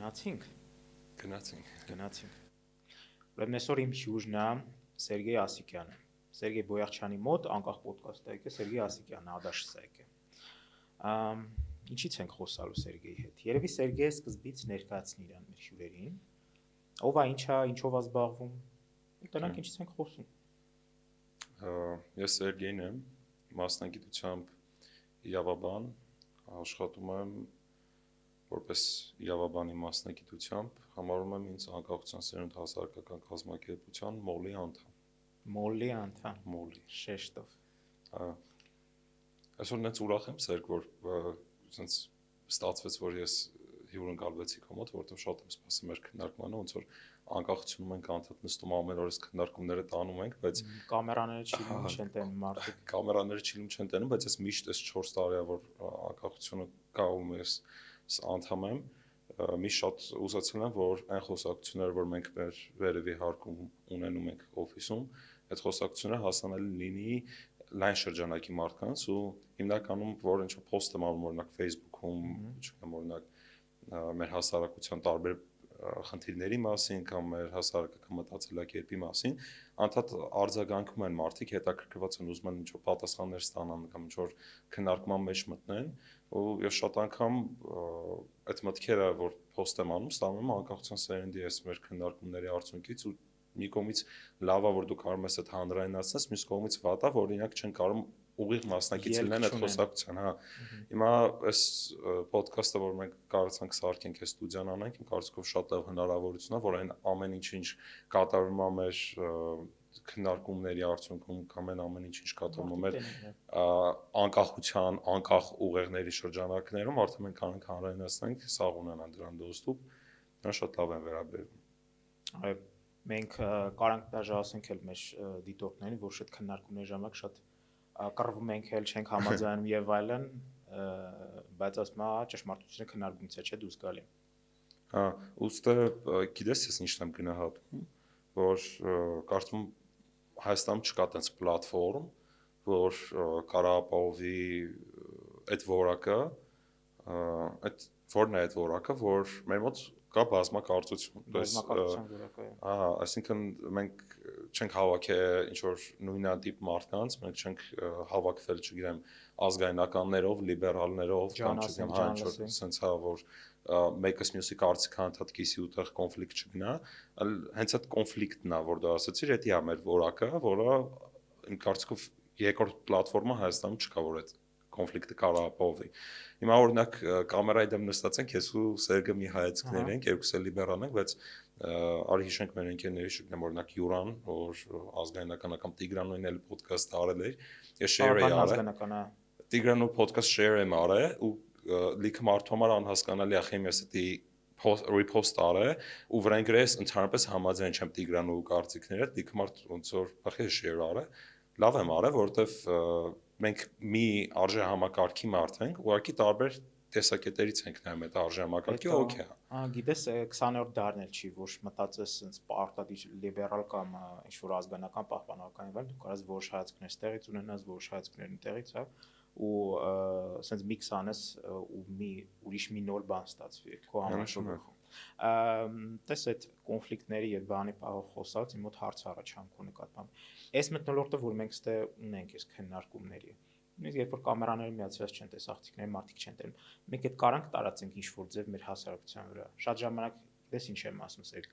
Գնացինք։ Գնացինք։ Ուրեմն այսօր իմ հյուրն է Սերգեյ Ասիկյանը։ Սերգեյ Բոյախչյանի մոտ անկախ ոդկաստ է եկել Սերգեյ Ասիկյանը, Ադաշսը եկել։ Ինչից ենք խոսալու Սերգեյի հետ։ Երևի Սերգեյը սկզբից ներկայացնի իրան մեր հյուրերին։ Ով է, ինչ է, ինչով է զբաղվում։ Ուտենանք ինչից ենք խոսում։ Ես Սերգեյն եմ, մասնագիտությամբ իրավաբան, աշխատում եմ որպես իրավաբանի մասնագիտությամբ, համարում եմ ինձ անկախության սերունդ հասարակական կազմակերպության մոլի անդամ։ Մոլի անդամ։ Մոլի։ Շեշտով։ Այսօր նենց ուրախ եմ, Սերգ, որ սենց ստացվեց, որ ես հյուրընկալվեցի քո մոտ, որովհետև շատ եմ սպասում մեր քննարկմանը, ոնց որ անկախությունում ենք անդադ նստում ամեն օր այս քննարկումները տանում ենք, բայց կամերաները չիլում չեն տենում մարդիկ։ Կամերաները չիլում չեն տենում, բայց ես միշտ այս 4 տարի է, որ անկախությունը կա ու ես անդամ եմ, միշտ շատ ուզացել եմ, որ այն խոսակցությունները, որ մենք մեր վերևի հարկում ունենում ենք օֆիսում, այդ խոսակցությունները հասանելի լինի լայն շրջանակի մարդկանց ու հիմնականում որ ինչ-որ post եմ անում օրինակ Facebook-ում, չգիտեմ, օրինակ մեր հասարակության տարբեր խնդիրների մասին կամ մեր հասարակական մտածելակերպի մասին, անդադ արձագանքում են մարդիկ, հետաքրքրված են, ուզում են ինչ-որ պատասխաններ ստանան կամ ինչ-որ քննարկման մեջ մտնեն, ու ես շատ անգամ այդ մտքերը, որ post եմ անում, ստանում եմ անկախության սերնդի այս մեր քննարկումների արդյունքից ու մի կողմից լավ է, որ դու կարող ես այդ հանրայնացնես, մյուս կողմից վատ է, որ իրենք չեն կարող ուղիղ մասնակից լինեն այդ խոսակցության, հա։ Հիմա այս ոդկասթը, որ մենք կարողացանք սարքենք այս ստուդիան անենք, իմ կարծիքով շատ լավ հնարավորություն է, որ այն ամեն ինչ կատարվում է մեր քննարկումների արդյունքում կամ ամեն ինչ կատարվում է մեր անկախության, անկախ ուղեղների շրջանակներում, արդեն մենք կարող ենք հանրայնացնենք, սաղ ունենան դրան դոստուպ, դա շատ լավ են վերաբերվում։ Այո, մենք կարանք դաժե ասենք էլ մեր դիտորդներին, որ այդ քննարկումների ժամանակ շատ կռվում ենք, էլ չենք համաձայնում եւ այլն, բայց ասում եմ, ճշմարտությունը քննարկումից է, չէ՞ դուրս գալի։ Հա, ուստը գիտես ես ինչն եմ գնահատում, որ կարծում Հայաստանում չկա տենց պլատֆորմ, որ կարապահովի այդ որակը, այդ որն է այդ որակը, որ մեր մոտ կա բազմակարծություն, բազմակարծության որակը։ Ահա, այսինքն մենք չենք հավաքել ինչ որ նույնատիպ մարդկանց, մենք չենք հավաքվել, չգիտեմ, ազգայնականներով, լիբերալներով, կամ չգիտեմ, հա ինչ որ sense հա որ մեկս մյուսի կարծիքը անդադ կիսի ու տեղ կոնֆլիկտ չգնա, այլ հենց այդ կոնֆլիկտն է, որ դու ասացիր, դա է մեր որակը, որը իմ կարծիքով երկրորդ պլատֆորմը Հայաստանում չկա, որ այդ կոնֆլիկտը կարող ապահովի։ Հիմա օրինակ կամերայի դեմ նստած ենք, ես ու Սերգը մի հայացքներ ենք, երկուս էլ լիբերալ ենք, բայց արի հիշենք մեր ընկերների, չգիտեմ, օրինակ Յուրան, որ ազգայնական կամ Տիգրանոյն էլ ոդկաստ արել էր, ես share էի արել։ Տիգրանո ոդկաստ share եմ արել ու լիքը մարդու համար անհասկանալի է, խեմ ես դա repost արել ու վրան գրես ընդհանրապես համաձայն չեմ Տիգրանու կարծիքները, լիքը մարդ ոնց որ բախի share արել, լավ եմ արել, որովհետև մենք մի արժե համակարգի մարդ ենք, ուղղակի տարբեր տեսակետերից ենք նայում այդ արժե համակարգի, օքեյ է։ Գիտես 20-րդ դարն էլ չի, որ մտածես sense պարտադիր լիբերալ կամ ինչ որ ազգանական պահպանական եւ այլն, դու կարաս որոշ հայացքներ ստեղից ունենաս, որոշ հայացքներ տեղից, հա, ու sense mix անես ու մի ուրիշ մի նոր բան ստացվի քո համար։ Տես այդ կոնֆլիկտների եւ բանի պահող խոսած իմ մոտ հարց առաջան քո նկատմամբ։ Այս մտնոլորտը, որ մենք ստե ունենք այս քննարկումների, նույնիսկ երբ որ կամերաները միացած չեն, տես աղջիկները մարդիկ չեն տենում, մենք այդ կարանք տարածենք ինչ որ ձև մեր հասարակության վրա։ Շատ ժամանակ դες ինչ եմ ասում, Սերգ,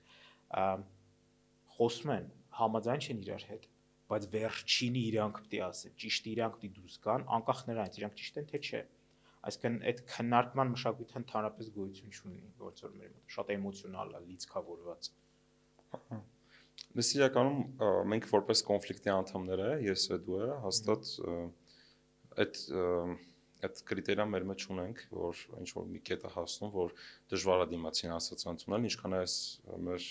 խոսում են, համաձայն չեն իրար հետ, բայց վերջինի իրանք պետք է ասեն, ճիշտ իրանք պետք է դուրս գան, անկախ նրանից իրանք ճիշտ են թե չէ։ Այսինքն այդ քննարկման մշակույթը ընդհանրապես գոյություն չունի, որից որ մեր մոտ շատ էմոցիոնալ է, լիցքավորված։ Դες իրականում մենք որպես կոնֆլիկտի անդամներ ես ու դու հաստատ այդ կրիտերիան մեր մեջ ունենք, որ ինչ որ մի կետ է հասնում, որ դժվար է դիմացին ասացանց ունենալ, ինչքան այս մեր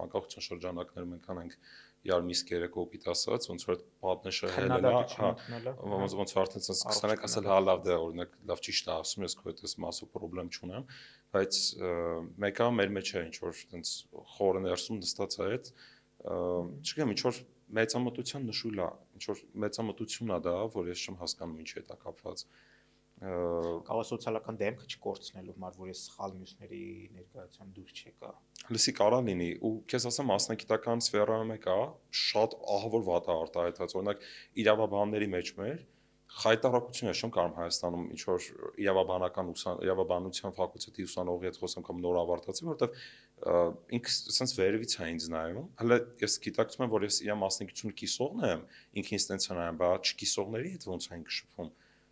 անկախության շրջանակներում այնքան ենք իրար միսկ երեկո պիտ ասած, ոնց որ պատնեշը հելելա, ոնց որ արդեն սկսանք ասել հա լավ դա օրինակ լավ ճիշտ է ասում, ես քո հետ այս մասով խնդրեմ չունեմ, բայց մեկը մեր մեջ է ինչ որ այնց խորը ներսում նստած է այդ, չգիտեմ, ինչ որ մեծամտության նշույլ է, ինչ որ մեծամտություն է դա, որ ես չեմ հասկանում ինչի հետ է կապված։ Կարող է սոցիալական դեմքը չկորցնելու համար, որ ես սխալ մյուսների ներկայությամբ դուրս չեկա։ Լսի կարա լինի ու քեզ ասեմ մասնագիտական սֆերայում է կա շատ ահավոր վատ է արտահայտված օրինակ իրավաբանների մեջ մեր խայտարակություն է շում կարող Հայաստանում ինչ որ իրավաբանության ֆակուլտետի ուսանողի հետ խոսեմ կամ նոր ավարտացի որովհետև ինքս sense վերևից է ինձ նայում հələ ես գիտակցում եմ որ ես իր մասնագիտությունը կիսողն եմ ինքն ինձ տենց նայում բա չկիսողների հետ ոնց են կշփվում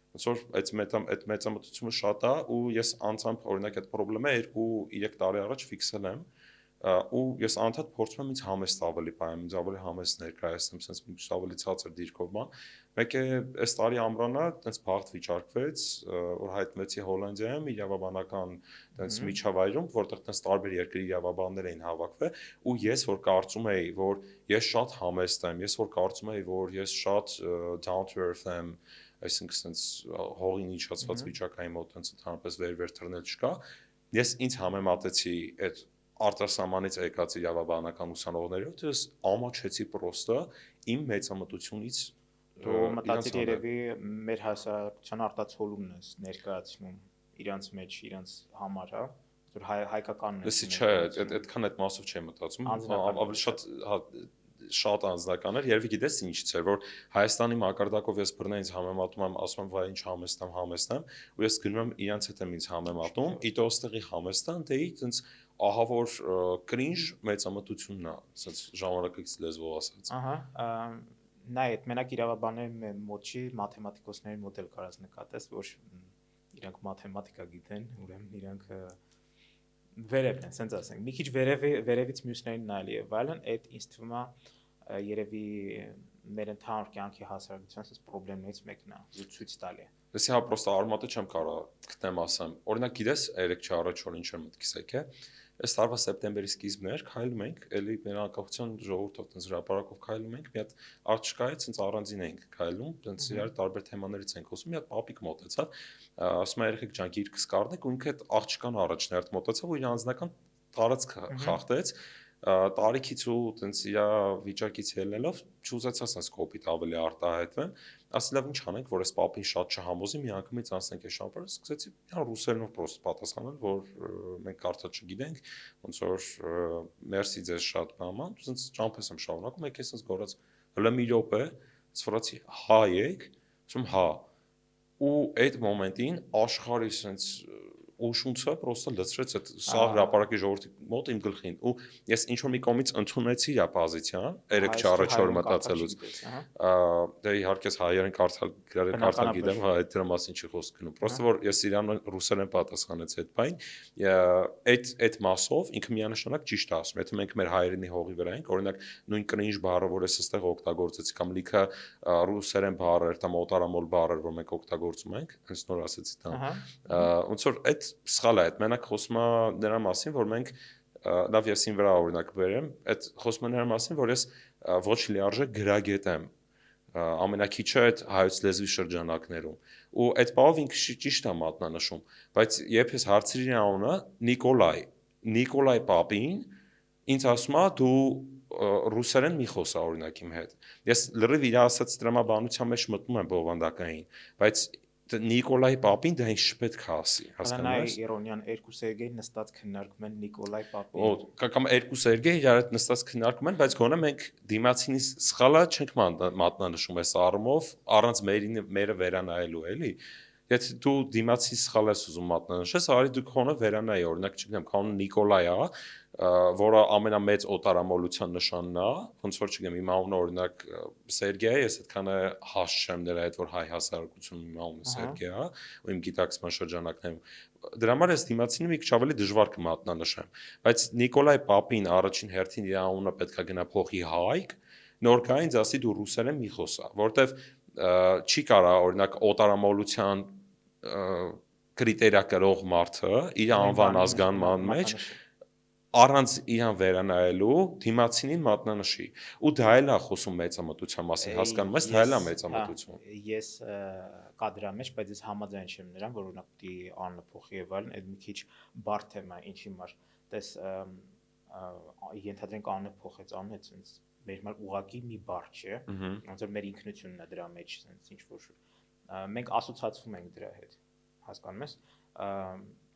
ոնց որ այդ մեծամտությունը շատ է ու ես անձամբ օրինակ այդ խնդրումը 2-3 տարի առաջ ֆիքսել եմ ու ես անդադ փորձում եմ ինձ համեստ ավելի պայեմ, ինձ ավելի համեստ ներկայացնեմ, sense մի քիչ ավելի ցածր դիրքով բան։ Մեկ է այս տարի ամռանը տենց բախտ վիճակվեց, որ հայտնվեցի Հոլանդիայում իրավաբանական տենց միջավայրում, որտեղ տենց տարբեր երկրի իրավաբաններ էին հավաքվել, ու ես որ կարծում էի, որ ես շատ համեստ եմ, ես որ կարծում էի, որ ես շատ down to earth եմ, այսինքն sense հողին իջացված վիճակային մոտ տենց ընդհանրապես վեր թռնել չկա, ես ինձ համեմատեցի այդ արտասահմանից եկած իրավաբանական ուսանողներով, ես ամաչեցի պրոստը իմ մեծամտությունից դու մտածիր երևի մեր հասարակության արտացոլումն է ներկայացնում իրանց մեջ իրանց համար, հա, որ հայկականն է։ Լսի չէ, այդքան այդ մասով չեմ մտածում, ավելի շատ անձնական էր, երևի գիտես ինչից էր, որ Հայաստանի մակարդակով ես բռնա ինձ համեմատում եմ, ասում եմ, վայ ինչ համեստ եմ, ու ես գնում եմ իրանց հետ եմ ինձ համեմատում, իտոստեղի համեստան, դե ինձ ահավոր կրինժ մեծամտությունն է, ասած ժամանակից լեզվով ասած։ Ահա, նայ, այդ մենակ իրավաբանների մոտ չի մաթեմատիկոսների մոտ էլ կարած նկատես, որ իրանք մաթեմատիկա գիտեն, ուրեմն իրանք վերևն են, ասենց ասենք, մի քիչ վերևից մյուսներին նայելի է, այլն այդ ինձ թվում է երևի մեր ընդհանուր կյանքի հասարակության ասես խնդիրներից մեկն է, որ ցույց տալի է։ Լսի, հա, պրոստը արմատը չեմ կարող գտնեմ ասեմ։ Օրինակ գիտես, երեք չառաջ որ ինչ եմ մտքիս եկել։ Այս տարվա սեպտեմբերի սկիզբն էր, քայլում ենք, էլի մեր անկախության ժողովրդով տենց հրապարակով քայլում ենք, մի հատ աղջկայից տենց առանձին ենք քայլում, տենց իրար տարբեր թեմաներից ենք խոսում, մի հատ պապիկ մոտեցավ, ասում է երեխեք ջան, գիրքս կառնեք ու ինքը այդ աղջկան առաջներդ մոտեցավ ու իր անձնական տարածք խախտեց տարիքից ու տենց իր վիճակից ելնելով չուզեցա sense կոպիտ ավելի արտահայտվեմ ասի լավ ինչ անենք որ այս պապին շատ չհամոզի մի անգամից անցնենք այս շամփուրը սկսեցի ռուսերենով պրոստը պատասխանել որ մենք կարծա չգիտենք ոնց որ մերսի ձեզ շատ բաման sense ճամփես եմ շարունակում եք sense գորած հələ մի րոպե սфорացի հա եք ասում հա ու այդ մոմենտին աշխարհի sense ուշունցը պրոստը լցրեց այդ սա հրապարակի ժողովրդի մոտ իմ գլխին ու ես ինչ որ մի կողմից ընդունեցի իր պոզիցիան երեք չառաջոր մտածելուց դե իհարկե հայերեն կարդալ կարդալ գիտեմ հա այդ դրա մասին չի խոսք գնում պրոստը որ ես իրան ռուսերեն պատասխանեցի այդ բան այդ մասով ինքը միանշանակ ճիշտ է ասում եթե մենք մեր հայերենի հողի վրա ենք օրինակ նույն կրինժ բառը որ ես այստեղ օգտագործեցի կամ լիքը ռուսերեն բառեր կամ օտարամոլ բառեր որ մենք օգտագործում ենք հենց նոր ասեցի դա ոնց որ այդ սխալ է, այդ մենակ խոսում է նրա մասին, որ մենք լավ ես ին վրա օրինակ բերեմ, այդ խոսում է նրա մասին, որ ես ոչ լիարժեք գրագետ եմ ամենակիչը այդ հայոց լեզվի շրջանակներում ու այդ բանով ինքը ճիշտ է մատնանշում, բայց երբ ես հարցրի իր անունը Նիկոլայ Պապին ինձ ասում է դու ռուսերեն մի խոսա օրինակ իմ հետ։ Ես լրիվ իր ասած տրամաբանության մեջ մտնում եմ բովանդակային, բայց Նիկոլայ Պապին դա ինչ պետք է ասի, հասկանու՞մ ես։ Իրոնյան երկու Սերգեյ նստած քննարկում են Նիկոլայ Պապին։ Կամ երկու Սերգեյ իրար հետ նստած քննարկում են, բայց գոնե մենք դիմացինի սխալը չենք մատնանշում այս առումով, առանց մերը վերանայելու, էլի։ Եթե դու դիմացի սխալ ես ուզում մատնանշես, արի դու քոնը վերանայի, օրինակ չգիտեմ, քոնը Նիկոլայ է, որը ամենամեծ օտարամոլության նշանն է, ոնց որ չգիտեմ, իմ անունը օրինակ Սերգեյ է, ես այդքան հաս չեմ նրա հետ, որ հայ հասարակությունում իմ անունը Սերգեյ է, ու իմ գիտակցման շրջանակներում դրա համար ես դիմացինը մի քիչ ավելի դժվար կմատնանշեմ, բայց Նիկոլայ Պապին առաջին հերթին իր անունը պետքա գնա փոխի Հայկ, նոր գա ինձ ասի դու ռուսերեն մի խոսա, որտեվ չի կարա օրինակ օտարամոլության կրիտերիա կրող մարդը իր անվան ազգանման մեջ առանց իրան վերանայելու դիմացինին մատնանշի ու դա էլ է խոսում մեծամտության մասին հասկանում ես դա էլ է մեծամտություն ես կա դրա մեջ բայց ես համաձայն չեմ նրան որ օրինակ պիտի անունը փոխի եւ այլն այդ մի քիչ բարդ թեմա է ինչի համար տես ենթադրենք անունը փոխեց անունը ցենց մեր համար ուղակի մի բառ չէ ոնց որ մեր ինքնությունն է դրա մեջ ցենց ինչ որ մենք ասոցացվում ենք դրա հետ հասկանում ես,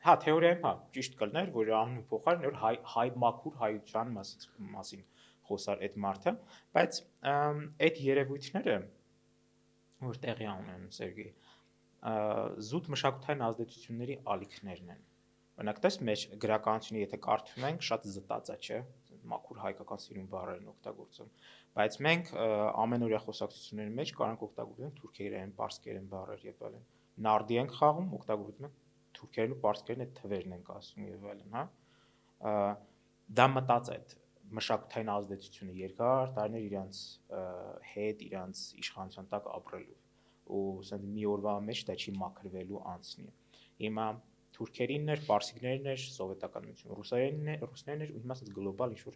հա թեորիայում հա ճիշտ կլներ, որ անունը փոխարեն որ հայ մաքուր հայության մասին խոսար այդ մարդը, բայց այդ երևույթները որ տեղի ունեն Սերգեյ, զուտ մշակութային ազդեցությունների ալիքներն են։ Օրինակ, տես մեր գրականությունը եթե կարդում ենք, շատ զտած է, չէ՞, մաքուր հայկական սիրուն բառեր են օգտագործում, բայց մենք ամենօրյա խոսակցությունների մեջ կարող ենք օգտագործել թուրքերեն, պարսկերեն բառեր եւ այլն։ Նարդի ենք խաղում, օգտագործում ենք թուրքերեն ու պարսկերեն այդ թվերն ենք ասում եւ այլն, հա։ Դա մտած է այդ մշակութային ազդեցությունը երկար տարիներ իրանց հետ, իրանց իշխանության տակ ապրելու ու ասենք մի օրվա մեջ դա չի մաքրվելու անցնի։ Հիմա թուրքերինն էր, պարսիկներն էր, սովետական միություն, ռուսերենն էր ու հիմա ասած գլոբալ ինչ-որ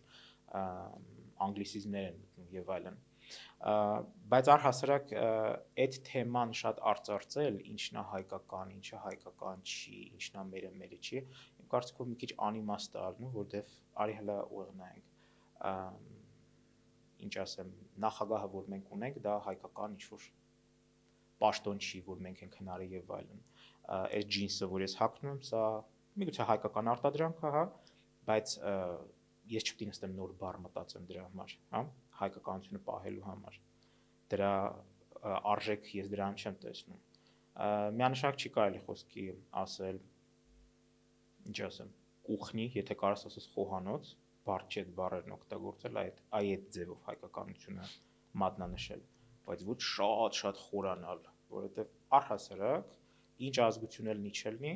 անգլիսիզմներ են մտնում եւ այլն։ Բայց առհասարակ այդ թեման շատ արծարծել, ինչն է հայկական, ինչը հայկական չի, ինչն է մերը չի, իմ կարծիքով մի քիչ անիմաստ է ալնում, որտեվ արի հələ ուղղնայինք։ Ինչ ասեմ, նախագահը որ մենք ունենք, դա հայկական ինչ-որ պաշտոն չի, որ մենք ենք հնարի եւ այլն։ Այս ջինսը, որ ես հագնում եմ, սա միգուցե հայկական արտադրանք է, հա, բայց ես չպետք է նստեմ նոր բառ մտածեմ դրա համար, հա, հայկականությունը պահելու համար։ Դրա արժեք ես դրան չեմ տեսնում։ Միանշանակ չի կարելի խոսքի ասել, ինչ ասեմ, կուխնի, եթե կարաս ասես խոհանոց, բառ չէ բառերն օգտագործել այդ ձևով հայկականությունը մատնանշել, բայց ոչ շատ խորանալ, որովհետև առհասարակ ինչ ազգություն էլ իջելնի,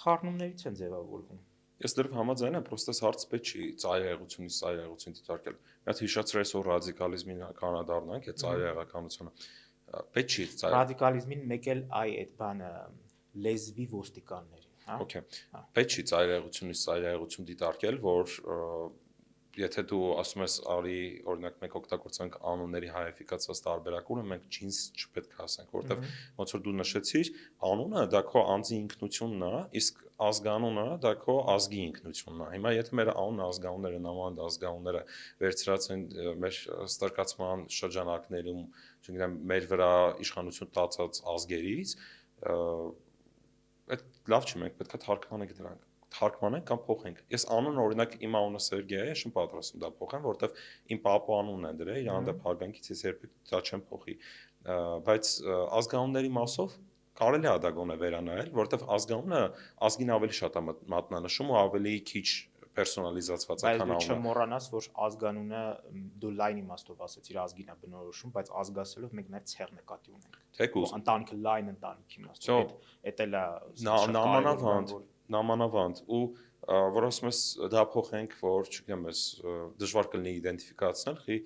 խառնումներից են ձևավորվում։ Ես դեռ համաձայն եմ, պրոստը հարց պետք չի ծայրահեղությունից ծայրահեղություն դիտարկել։ Մի հատ հիշեցրես որ ռադիկալիզմին կանադառնանք, այդ ծայրահեղականությունը։ Պետք չի ռադիկալիզմին մեկ էլ այդ բանը լեզվի ոստիկանների, հա։ Okay։ Պետք չի ծայրահեղությունից ծայրահեղություն դիտարկել, որ եթե դու ասում ես արի օրինակ մենք օգտագործենք անունների հայաֆիկացված տարբերակությունը, մենք ջինս չպետք է ասենք, որովհետև ոնց որ դու նշեցիր, անունը դա քո անձի ինքնությունն է, իսկ ազգանունը դա քո ազգի ինքնությունն է։ Հիմա եթե մեր անուն ազգանունները, նմանդ ազգանունները վերցրած են մեր ստրկացման շրջանակներում, չգիտեմ, մեր վրա իշխանություն տածած ազգերից, այդ լավ չի, մենք պետք է թարգմանենք դրանք։ Թարգմանենք կամ փոխենք։ Ես անունը օրինակ իմ անունը Սերգեյ է, ես չեմ պատրաստում դա փոխեմ, որովհետև իմ պապու անունն է դրել, իր հանդեպ հարգանքից ես երբեք դա չեմ փոխի։ Բայց ազգանունների մասով կարելի է դա գոնե վերանայել, որովհետև ազգանունը ազգին ավելի շատ է մատնանշում ու ավելի քիչ պերսոնալիզացված է, քան անունը։ Բայց դու չմոռանաս, որ ազգանունը դու լայն իմաստով ասեցիր ազգին է բնորոշում, բայց ազգասելով մենք նաև ցեղ նկատի ունենք։ Թեկուզ ընտանիքը լայն ընտանիք իմաստով։ Էդ էլ է նամանավանդ ու որ ասում ես դա փոխենք, որ չգիտեմ, ես դժվար կլինի իդենտիֆիկացնել, խի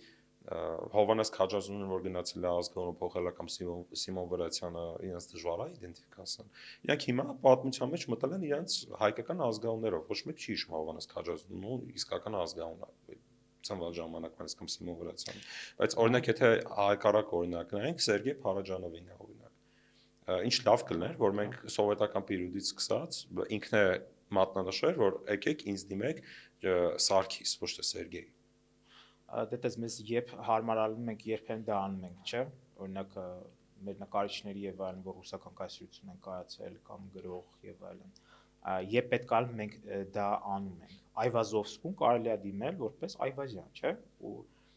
Հովանես Քաջազունին որ գնացել է ազգանունը փոխել կամ Սիմոն Վրացյանը իրենց դժվար է իդենտիֆիկացնել։ Իրանք հիմա պատմության մեջ մտել են իրենց հայկական ազգանուններով, ոչ մեկ չի հիշում Հովանես Քաջազունն ու իսկական ազգանունը ցանվալ ժամանակվանից կամ Սիմոն Վրացյանը։ Բայց օրինակ եթե հայկարակ օրինակ նայենք, Սերգեյ Փարաջանովին է օրինակ։ Ինչ լավ կլներ, որ մենք սովետական պերիոդից սկսած ինքն է մատնանշել, որ եկեք ինձ դիմեք Սարգիս, ոչ թե Սերգեյ։ Դետես մեզ երբ հարմարանում ենք, երբեմն դա անում ենք, չէ՞։ Օրինակ մեր նկարիչների եւ այլն, որ ռուսական կայսրություն են կայացել կամ գրող եւ այլն։ Երբ պետք է մենք դա անում ենք։ Այվազովսկուն կարելի է դիմել որպես Այվազյան, չէ՞։ Ու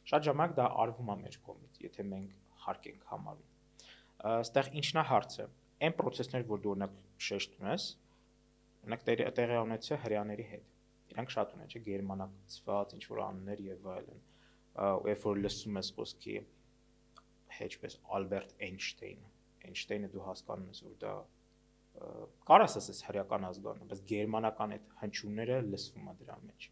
շատ ժամանակ դա արվում է մեր կողմից, եթե մենք հարկ ենք համարում։ Այստեղ ինչն է հարցը։ Այն process-ները, որ դու օրինակ շեշտում ես, օրինակ տեղի ունեցել հрьяաների հետ։ Իրանք շատ ունեն, չէ՞, գերմանացված ինչ-որ անուններ եւ այլն։ Երբ որ լսում ես խոսքի հեչպես Ալբերտ Էյնշտեյնը դու հասկանում ես, որ դա կարաս ասես հրեական ազգանուն, բայց գերմանական այդ հնչյունները լսվում է դրա մեջ։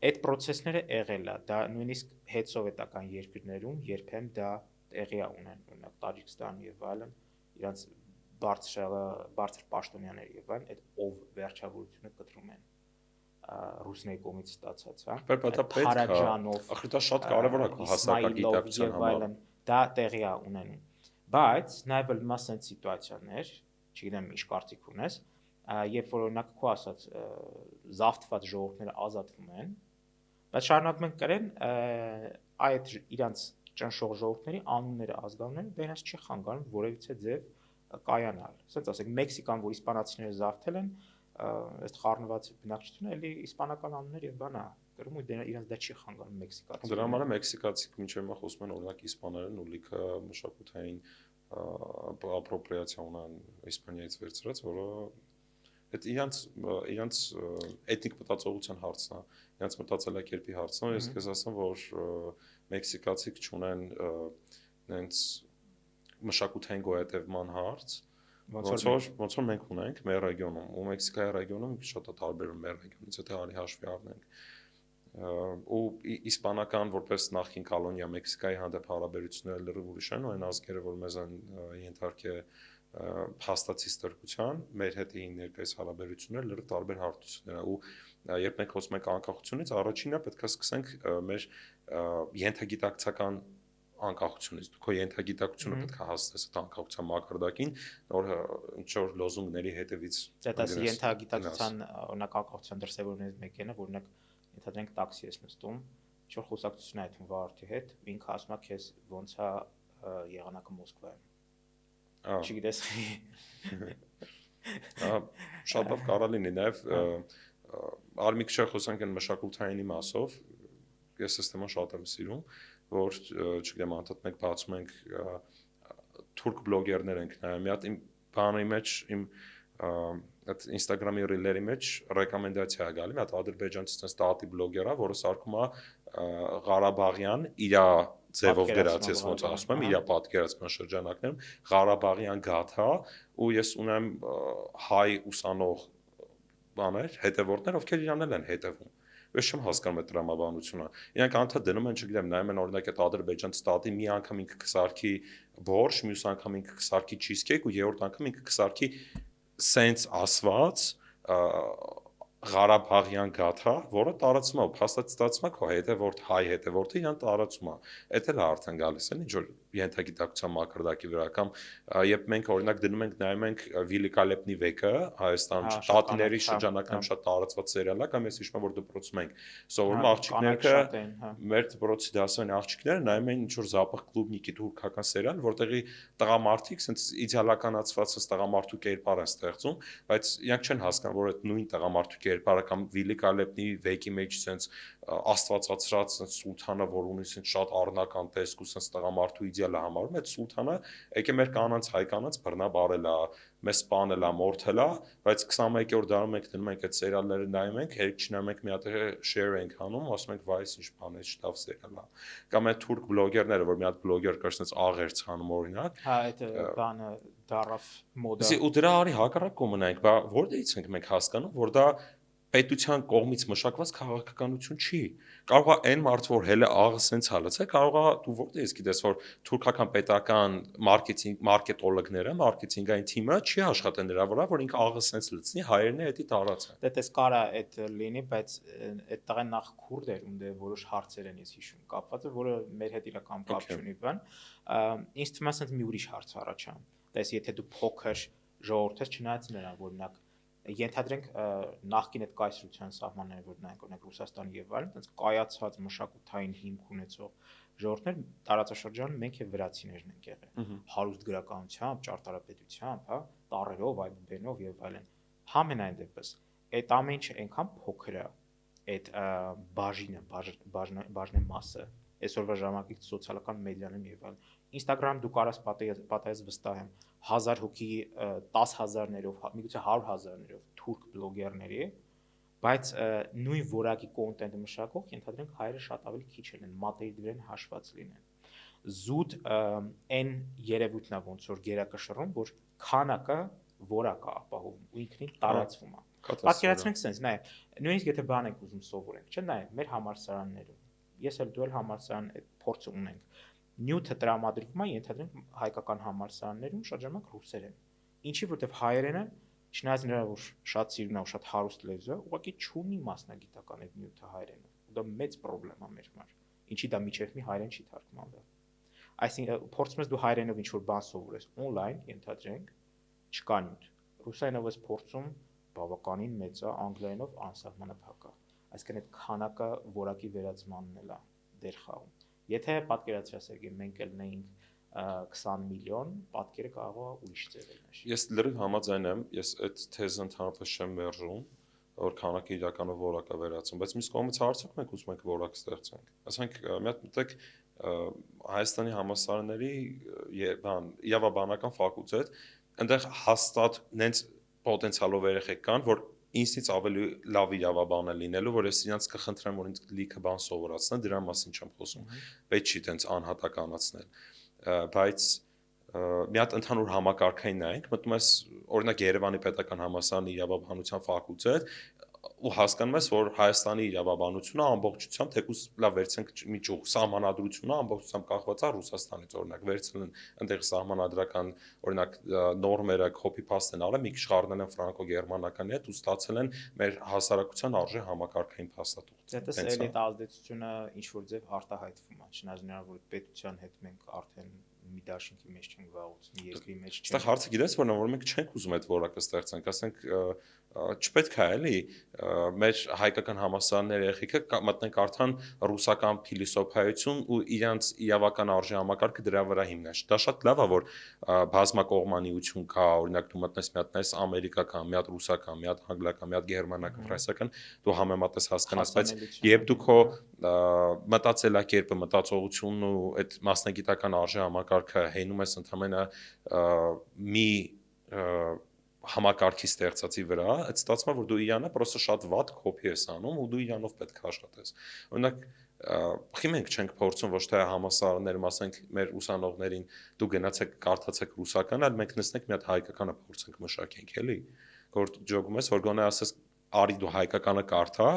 Այդ process-ները եղել է, դա նույնիսկ հետսովետական երկրներում երբեմն դա տեղի ունեն, օրինակ Տաջիկստան եւ այլն, իրանց բարձր պաշտոնյաներ եւ այլն, այդ ով վերջավորությունը կտրում են ռուսների կողմից ստացած, հա։ Փարաջանով, ախր դա շատ կարևոր է հասարակագիտակցության համար։ Դա տեղի է ունենում։ Բայց նաեւ էլ մասն սիտուացիաներ, չգիտեմ ինչ կարծիք ունես, երբ որ օրինակ քո ասած զավթված ժողովուրդները ազատվում են, բայց շարունակում են կրեն այդ իրանց ճնշող ժողովուրդների անունները, ազգանունները դա իրենց չի խանգարում որևիցե ձև կայանալ։ Ասենց ասենք Մեքսիկան, որ իսպանացիները զարթել են, այդ խառնված բնակչությունը էլի իսպանական անուններ եւ բանա գրում ու իրենց դա չի խանգարում մեքսիկացի։ Դրա համար մեքսիկացիք մինչև հիմա խոսում են օրինակ իսպաներեն ու լիքը մշակութային ապրոպրիացիա ունեն Իսպանիայից վերցրած, որը այդ իրանց էթնիկ մտածողության հարցն է, իրանց մտածելակերպի հարցն է, ես քեզ ասեմ, որ մեքսիկացիք չունեն նենց մշակութային գոյատևման հարց, ոնց որ մենք ունենք մեր ռեգիոնում, ու Մեքսիկայի ռեգիոնում շատ է տարբերվում մեր ռեգիոնից, եթե արի հաշվի առնենք։ Ու իսպանական որպես նախկին կոլոնիա Մեքսիկայի հանդեպ հարաբերությունները լրիվ ուրիշ են, ու այն ազգերը, որ մեզ են ենթարկե փաստացի ստրկության, մեր հետ էին ներկայիս հարաբերությունները լրիվ տարբեր հարթություններ, ու երբ մենք խոսում ենք անկախությունից, առաջինը պետք է սկսենք մեր ենթագիտակցական անկախությունից, քո ենթագիտակցությունը պետք է հասնես այդ անկախության մակարդակին, նոր ինչ-որ լոզունգների հետևից դա ենթագիտակցության օրինակ անկախության դրսևորումներից մեկն է, որ օրինակ ենթադրենք տաքսի ես նստում, ինչ-որ խոսակցություն է այդում վարորդի հետ, ու ինքը ասում է քեզ ոնց է եղանակը Մոսկվայում։ Չգիտես։ Շատ լավ կարող լինի, նաև արմիկ չէ խոսանք այն մշակութայինի մասով, ես այս թեման շատ եմ սիրում, որ չգիտեմ, անդադ մենք բացում ենք թուրք բլոգերներ ենք նայում, մի հատ իմ բանի մեջ, իմ այդ Instagram-ի ռիլերի մեջ ռեկոմենդացիա է գալի, մի հատ ադրբեջանցի sense տատի բլոգեր է, որը սարքում է Ղարաբաղյան իր ձևով գրած, ես ոնց ասում եմ, իր պատկերացման շրջանակներում Ղարաբաղյան գաթա, ու ես ունեմ հայ ուսանող բաներ, հետևորդներ, ովքեր իրան էլ են հետևում։ Ես չեմ հասկանում այդ տրամաբանությունը։ Իրանք անդադ դնում են, չգիտեմ, նայում են օրինակ այդ ադրբեջանցի տատի մի անգամ ինքը կսարքի բորշ, մյուս անգամ ինքը կսարքի չիզքեյք ու երրորդ անգամ ինքը կսարքի սենց ասված Ղարաբաղյան գաթա, որը տարածում է, փաստացի ստացվում է քո հետևորդ հայ հետևորդը իրան տարածում է։ Էդ էլ արդեն գալիս է ինչ որ ենթագիտակցության մակարդակի վրա կամ երբ մենք օրինակ դնում ենք նայում ենք Վիլիկալեպնի վեկը Հայաստանում տատիների շրջանակներում շատ տարածված սերիալ է կամ ես հիշում եմ որ դպրոցում ենք սովորում աղջիկները մեր դպրոցի դասային աղջիկները նայում էին ինչ որ Զապախ կլուբնիկի թուրքական սերիալ որտեղի տղամարդիկ sense իդեալականացված տղամարդու կերպար են ստեղծում բայց իրանք չեն հասկանում որ այդ նույն տղամարդու կերպարը կամ Վիլիկալեպնի վեկի մեջ sense աստվածացրած սուլթանը որ ունի sense շատ առնական տեսք ու sense տղամարդու իդեալը համարում այդ սուլթանը եկե մեր կանանց հայ կանանց բռնա բարել է մեզ սպանել է մորթել է բայց 21-րդ դարում մենք դնում ենք այդ սերիալները նայում ենք հերիք չնայում ենք մի հատ share ենք անում ասում ենք վայ ինչ բան է շտավ սերիալ է կամ այդ թուրք բլոգերները որ մի հատ բլոգեր կար sense աղեր ցանում օրինակ հա այդ բանը դարավ մոդա ու դրա արի հակառակ կոմնայինք բա որտեղից ենք մենք հասկանում որ դա պետության կողմից մշակված քաղաքականություն չի։ Կարող է այն մարդ որ հելը աղը սենց հալած է, կարող է դու որտեղից գիտես որ թուրքական պետական մարքետոլոգները, մարքեթինգային թիմը չի աշխատեն դրա վրա, որ ինքը աղը սենց լցնի, հայերն է դա տարածը։ Դե տես կարա այդ լինի, բայց այդ տղեն նախ քուրդ էր, ում դե որոշ հարցեր են ես հիշում կապված, որը մեր հետ իրական կապ չունի բան։ Ինձ թվում է սենց մի ուրիշ հարց առաջան։ Տես եթե դու փոքր ժողովուրդ ես, չնայած նրան օրինակ ենթադրենք նախկին այդ կայսրության սահմանները որ նայենք օրինակ Ռուսաստանի եւ այլն, այնց կայացած մշակութային հիմք ունեցող ժողովուրդներ տարածաշրջանում մենք եւ վրացիներն ենք եղել։ Հարուստ գրականությամբ, ճարտարապետությամբ, հա, տառերով, այբուբենով եւ այլն։ Համենայն դեպս այդ ամեն ինչը այնքան փոքր է, այդ բաժնե մասը այսօրվա ժամանակի սոցիալական մեդիաներում եւ այլն։ Instagram դու կարաս պատահես վստահեմ 1000 հոգի 10000-ներով, միգուցե 100,000-ներով թուրք բլոգերների, բայց նույն որակի կոնտենտը մշակող ենթադրենք հայերը շատ ավելի քիչ են, մատերի դրեն հաշված լինեն։ Զուտ այն երևույթն է ոնց որ գերակշռում, որ քանակը որակը ապահովում ու ինքնին տարածվում է։ Պատկերացնենք sense, նայ, նույնիսկ եթե բան ենք ուզում սովորենք, չէ՞, նայ, մեր համալսարաններում ես էլ դու էլ համալսարան այդ փորձը ունենք։ Նյութը տրամադրվում է ենթադրենք հայկական համալսարաններում շատ ժամանակ ռուսերեն։ Ինչի որտեվ հայերենը չնայած նրա որ շատ սիրուն է ու շատ հարուստ լեզու է, ուղղակի չունի մասնագիտական այդ նյութը հայերենով։ Դա մեծ խնդրեմ է մեր համար։ Ինչի դա միջև մի հայերեն չի թարգմանվել։ Այսինքն փորձում ես դու հայերենով ինչ որ բան սովորես on-line, ենթադրենք, չկա նյութ։ Ռուսերենով ես փորձում բավականին մեծ է, անգլերենով անսահմանափակ է։ Այսինքն այդ քանակը որակի վերածմանն էլ է դեր խաղում։ Եթե պատկերացրած եք մենք ելնեինք 20 միլիոն, պատկերը կարող է ուրիշ ձև լինել։ Ես լրիվ համաձայն եմ, ես այդ թեզը ընդհանրապես չեմ մերժում, որ քանակը իրականով որակ է վերածում, բայց մյուս կողմից հարցում ենք ուզում ենք որակ ստեղծենք։ Ասենք մի հատ մտեք Հայաստանի համալսարանների իրավաբանական ֆակուլտետ, այնտեղ հաստատ նենց պոտենցիալով երեխեք կան, որ ինձնից ավելի լավ իրավաբան է լինելու, որ ես իրենց կխնդրեմ, որ ինձ լիքը բան սովորացնեն, դրա մասին չեմ խոսում։ Պետք չի տենց անհատականացնել։ Բայց մի հատ ընդհանուր համակարգային նայենք, մտնում ես օրինակ Երևանի պետական համալսարանի իրավաբանության ֆակուլտետ ու հասկանում ես, որ Հայաստանի իրավաբանությունը ամբողջությամբ թեկուզ լավ վերցենք մի ճյուղ սահմանադրությունը ամբողջությամբ կախված է Ռուսաստանից, օրինակ վերցնել են այնտեղ սահմանադրական օրինակ նորմերը copy-paste են արել, մի քիչ խառնել են ֆրանկո-գերմանականի հետ ու ստացել են մեր հասարակության արժե համակարգային փաստաթուղթ։ Դա սերի ազդեցությունը ինչ որ ձև արտահայտվում է, չնայած որ պետության հետ մենք արդեն մի դաշինքի մեջ չենք վաղուց, մի երկրի մեջ չենք։ Այստեղ հարցը գիտես որն է, որ մենք չենք ուզում այդ որակը ստեղծենք, ասենք չպետք է էլի մեր հայկական համալսարանների երեխեքը մտնենք արդեն ռուսական փիլիսոփայություն ու իրանց իրավական արժե համակարգը դրա վրա հիմնած։ Դա շատ լավ է, որ բազմակողմանիություն կա, օրինակ դու մտնես մի հատ նայես ամերիկական, մի հատ ռուսական, մի հատ անգլիական, մի հատ գերմանական, ֆրանսիական, դու համեմատես հասկանաս, բայց երբ դու քո մտածելակերպը, մտածողությունն ու այդ մասնագիտական արժե համակարգը հենում ես ընդհանրապես մի համակարգի ստեղծածի վրա, այդ ստացվում է, որ դու իրանը պրոստը շատ վատ կոպի ես անում ու դու իրանով պետք է աշխատես։ Օրինակ, խի մենք չենք փորձում ոչ թե համալսարաններում ասենք մեր ուսանողներին դու գնացեք կարդացեք ռուսական, այլ մենք նստենք մի հատ հայկականը փորձենք մշակենք, էլի, որ ջոգում ես, որ գոնե ասես արի դու հայկականը կարդա,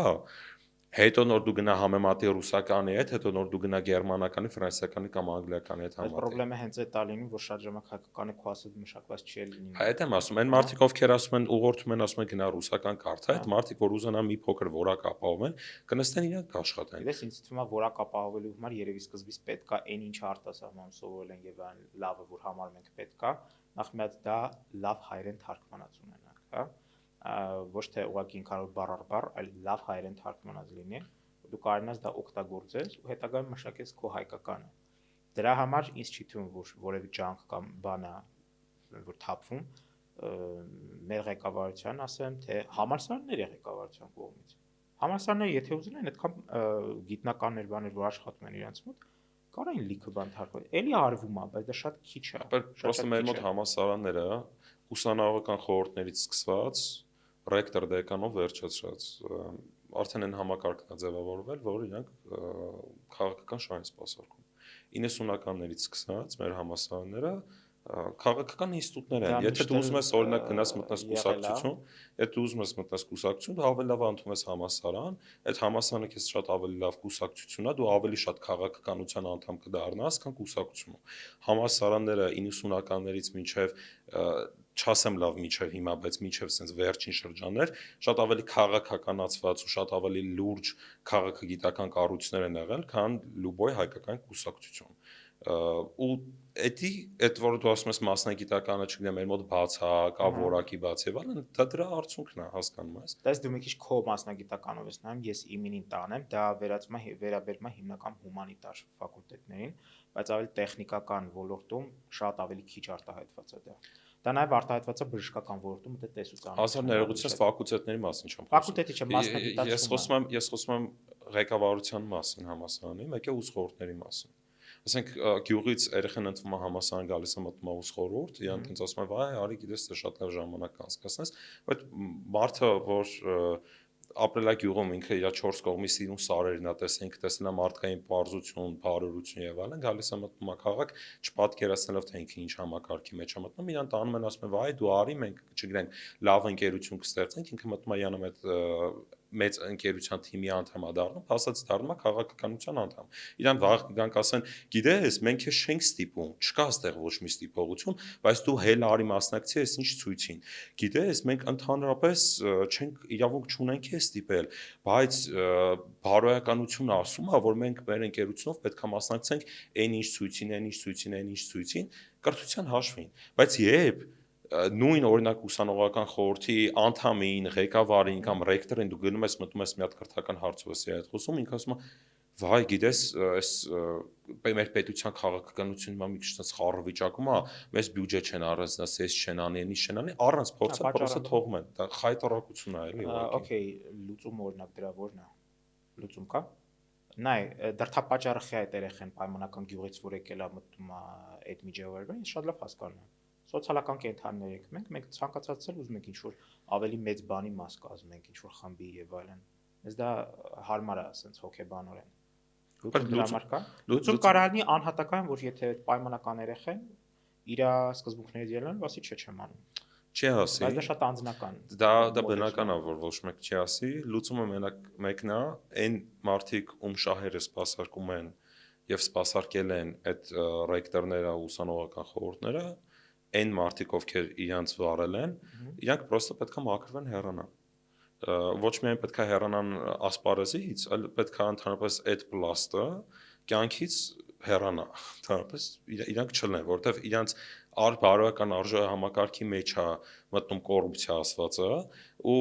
հետո նոր դու գնա համեմատի ռուսականի հետ, հետո նոր դու գնա գերմանականի, ֆրանսիականի կամ անգլիականի հետ համեմատի։ Այդ խնդրեմը հենց այդ է լինում, որ շատ ժամանակ հայկականը քո ասած մշակված չի լինում։ Այդ եմ ասում, այն մարդիկ ովքեր ասում են ուղղորդում են ասում են գնա ռուսական կարդա, այդ մարդիկ որ ուզենան մի փոքր որակ ապահովեն, կնստեն իրանք կաշխատեն։ Ես ինձ թվում է որակ ապահովելու համար երևի սկզբից պետքա այն ինչ արտասահմանում սովորել են եւ այն լավը որ համարում ենք պետքա, նախ մի հատ դա լավ հայերեն թարգմանած ունենանք, հա։ Ոչ թե ուղղակի ինքնարար բառ առ բառ, այլ լավ հայերեն թարգմանած լինի, դու կարողանաս դա օգտագործես ու հետագայում մշակես քո հայկականը։ Դրա համար ինձ չի թվում, որ որևէ ջանք կամ բան է, որ թափվում մեր ղեկավարության, ասեմ, թե համալսարանների ղեկավարության կողմից։ Համալսարանները եթե ուզեն են այդքան գիտնականներ բաներ, որ աշխատում են իրենց մոտ, կարող են լիքը բան թարգմանել։ Էլի արվում է, բայց դա շատ քիչ է։ Պրոստը մեր մոտ համալսարանները ուսանողական խորհուրդներից սկսված ռեկտոր դեկանով վերջացած արդեն այն համակարգն է ձևավորվել, որ իրանք քաղաքական շահ են սպասարկում։ 90-ականներից սկսած մեր համալսարանները քաղաքական ինստիտուտներ են։ Եթե դու ուզում ես օրինակ գնաս մտնես կուսակցություն, եթե դու ուզում ես մտնես կուսակցություն, դու ավելի լավ ընդունում ես համալսարան, այդ համալսարանը քեզ շատ ավելի լավ կուսակցություն է, դու ավելի շատ քաղաքականության անդամ կդառնաս, քան կուսակցությունը։ Համալսարանները 90-ականներից մինչև չասեմ լավ միջև հիմա, բայց միջև sense վերջին շրջաններ շատ ավելի քաղաքականացված ու շատ ավելի լուրջ քաղաքագիտական կառույցներ են եղել, քան լուբոյ հայկական կուսակցություն։ Ու այդ որ դու ասում ես մասնագիտականը, չգիտեմ, մեր մոտ բաց է, կա որակի բաց եւ այլն, դա դրա արդյունքն է, հասկանում ես։ Դες դու մի քիչ քո մասնագիտականով ես նայում, ես իմինին տանեմ, դա վերաբերում է հիմնական հումանիտար ֆակուլտետներին, բայց ավելի տեխնիկական ոլորտում շատ ավելի քիչ արտահայտված է դա։ Դա նաև արտահայտված է բժշկական ոլորտում, դա տեսության։ Ազատ ներողությունս ֆակուլտետների մասին չեմ խոսում։ Ֆակուլտետի չէ, մասնագիտացում։ Ես խոսում եմ ղեկավարության մասին համալսարանի, մեկ է ուս խորհուրդների մասին։ Ասենք գյուղից երեխան ընդվում է համալսարան գալիս է մտնում է ուս խորհուրդ, իրանք ինձ ասում են, վայ, արի գիտես, դա շատ լավ ժամանակ կանցկացնես, բայց մարդը, որ ապրելա գյուղում ինքը իր 4 կողմի սիրուն սարերն է տեսել է մարդկային պարզություն, բարօրություն եւ այլն, գալիս է մտնում է քաղաք, չպատկերացնելով թե ինքը ինչ համակարգի մեջ է մտնում, իրան տանում են ասում են, վայ, դու արի, մենք չգիտենք, լավ ընկերություն կստեղծենք, ինքը մտնում է յանում այդ մեծ ընկերության թիմի անդամ է դառնում, ասած դառնում է քաղաքականության անդամ։ Իրան վաղ կգանք ասեն, գիտես, մենք քեզ չենք ստիպում, չկա այստեղ ոչ մի ստիպողություն, բայց դու հել արի մասնակցի այս ինչ ցույցին։ Գիտես, մենք ընդհանրապես չենք իրավունք չունենք քեզ ստիպել, բայց բարոյականությունը ասում է, որ մենք մեր ընկերությունով պետք է մասնակցենք այն ինչ ցույցին, այն ինչ ցույցին, այն ինչ ցույցին, կրթության հաշվին։ Բայց երբ նույն օրինակ ուսանողական խորհրդի անդամին, ղեկավարին կամ ռեկտորին դու գնում ես մտնում ես մի հատ քրթական հարցով ես իր հետ խոսում, ինքը ասում է, վայ, գիտես, այս մեր պետության քաղաքականությունը մի քիչ sense խառը վիճակում է, մեզ բյուջե չեն առանձնացել, չեն անի, ինչ չեն անի, առանց փորձը պրոսը թողում են։ Դա խայտարակություն է, էլի ուղղակի։ Okay, լուծում օրինակ դրա որն է։ Լուծում կա։ Նայ, դրդապատճառը խի այդ երեխեն պայմանական գյուղից որ եկել է մտնում է այդ միջավայրում, ինձ շատ լավ հասկանում եմ։ Սոցիալական կենտրոններ եք մենք ցանկացածել ուզում ենք ինչ-որ ավելի մեծ բանի մաս կազմենք, ինչ-որ խմբի եւ այլն։ Ես դա հարմար է, ասենց հոգեբանորեն։ Լուծում դրա համար կա։ Լուծում կարողանի անհատական, որ եթե պայմանական երեխեն իր սկզբունքներից ելնեն, ասի չեմ անում։ Չի ասի։ Բայց դա շատ անձնական։ Դա բնական է, որ ոչ մեկ չի ասի, լուծումը մեկն է, այն մարդիկ, ում շահերը սպասարկում են եւ սպասարկել են այդ ռեկտորները, ուսանողական խորհուրդները, այն մարդիկ, ովքեր իրանց վարել են, իրանք պրոստը պետք է մաքրվեն հեռանան։ Ոչ միայն պետք է հեռանան ասպարեզից, այլ պետք է ընդհանրապես այդ պլաստը կյանքից հեռանա, ընդհանրապես իրանք չլինեն, որովհետեւ իրանց բարոյական արժե համակարգի մեջ է մտնում կոռուպցիա ասվածը ու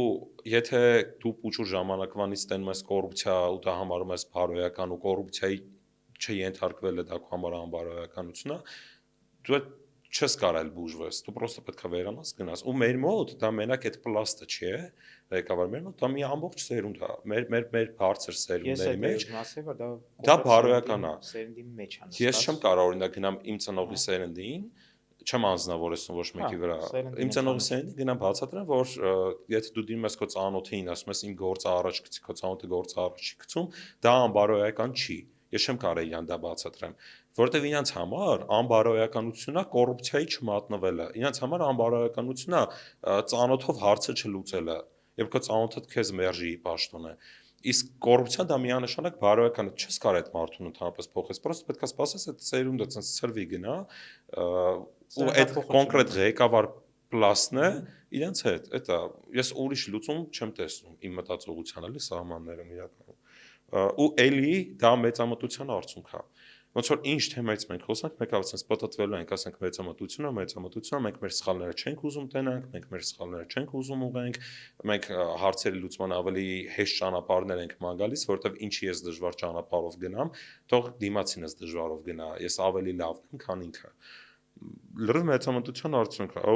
եթե դու փուչուր ժամանակվանից տենում ես կոռուպցիա ու դա համարում ես բարոյական ու կոռուպցիայի չենթարկվելը դա քո համար անբարոյականություն է դու չես կարել բուժվես դու պրոստը պետք է վերանաս գնաս ու մեր մոտ դա մենակ այդ պլաստը չի է ղեկավար մեր մոտ դա մի ամբողջ սերունդ է մեր բարձր սերունդների մեջ դա բարոյական է սերնդի մեջ է ես չեմ կարող օրինակ գնամ իմ ծնողի սերնդին չեմ անձնավորեցնում ոչ մեկի վրա իմ ծնողի սերնդին գնամ բացատրեմ որ եթե դու դիմում ես քո ծանոթին ասում ես իմ գործը առաջ գցի քո ծանոթը գործը առաջ չի գցում դա անբարոյական չի ես չեմ կարող իրան դա բացատրեմ որովհետև իրանց համար անբարոյականությունն է կոռուպցիայի չմատնվելը իրանց համար անբարոյականությունն է ծանոթով հարցը չլուծելը եւ քո ծանոթը քեզ մերժի պաշտոնը իսկ կոռուպցիան դա միանշանակ բարոյական է չես կարող այդ մարդուն ընդհանրապես փոխես պրոստը պետք է սպասես այդ սերունդը ցած ծրվի գնա ու այդ կոնկրետ ղեկավար պլասն է իրենց հետ էտա ես ուրիշ լուծում չեմ տեսնում իմ մտածողության էլի սահմաններում իրականում ու էլի դա մեծամտության արդյունք է ոնց որ ինչ թեմայից մենք խոսանք մեկ ավսենց պատտվելու ենք ասենք մեծամտությունը մենք մեր սխալները չենք ուզում տենանք մենք մեր սխալները չենք ուզում ուղենք մենք հարցերի լուծման ավելի հեշտ ճանապարհներ ենք ման գալիս որովհետև ինչի ես դժվար ճանապարհով գնամ թող դիմացինս դժվարով գնա ես ավելի լավն եմ քան ինքը լրիվ մեծամտության արդյունք է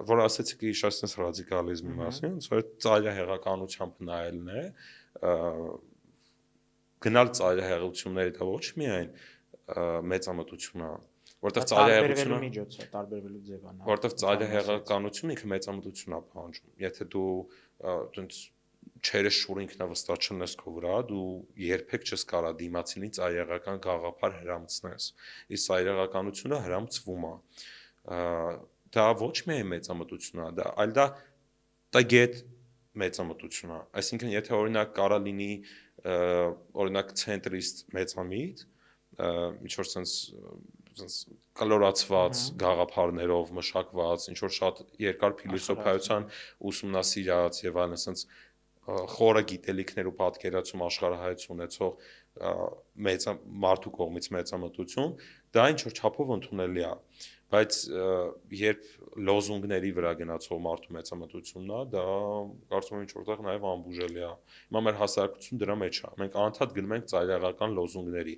որ ասեցիք իշասնես ռադիկալիզմի մասին ոնց որ ծայրահեղականությամբ նայելն է գնալ ծայրահեղությունների դա ոչ միայն մեծամտություն է որտեղ ծայրահեղությունը միջոց է տարբերվելու ձևն է որտեղ ծայրահեղականությունը ինքը մեծամտություն է պահանջում եթե դու այտենց չերես շուռ ինքնավստահ չնես քո վրա դու երբեք չես կարա դիմացինի ծայրահեղական գաղափար հրամցնես իսկ ծայրահեղականությունը հրամցվում է դա ոչ միայն մեծամտություն է այլ դա գետ մեծամտություն է այսինքն եթե օրինակ կարա լինի օրինակ ցենտրիստ մեծամիտ ինչ որ sense կալորացված գաղափարներով մշակված ինչ որ շատ երկար փիլիսոփայության ուսումնասիրած եւ այլն sense խորը գիտելիքներ ու պատկերացում աշխարհայացություն ունեցող մարդու կողմից մեծամտություն դա ինչ որ չափով ընդունելի է բայց երբ լոզունգների վրա գնացող մարդու մեծամտությունն է դա կարծում եմ ինչ որտեղ նաև անբուժելի է հիմա մեր հասարակություն դրա մեջ է մենք անդադ գնում ենք ծայրահեղական լոզունգների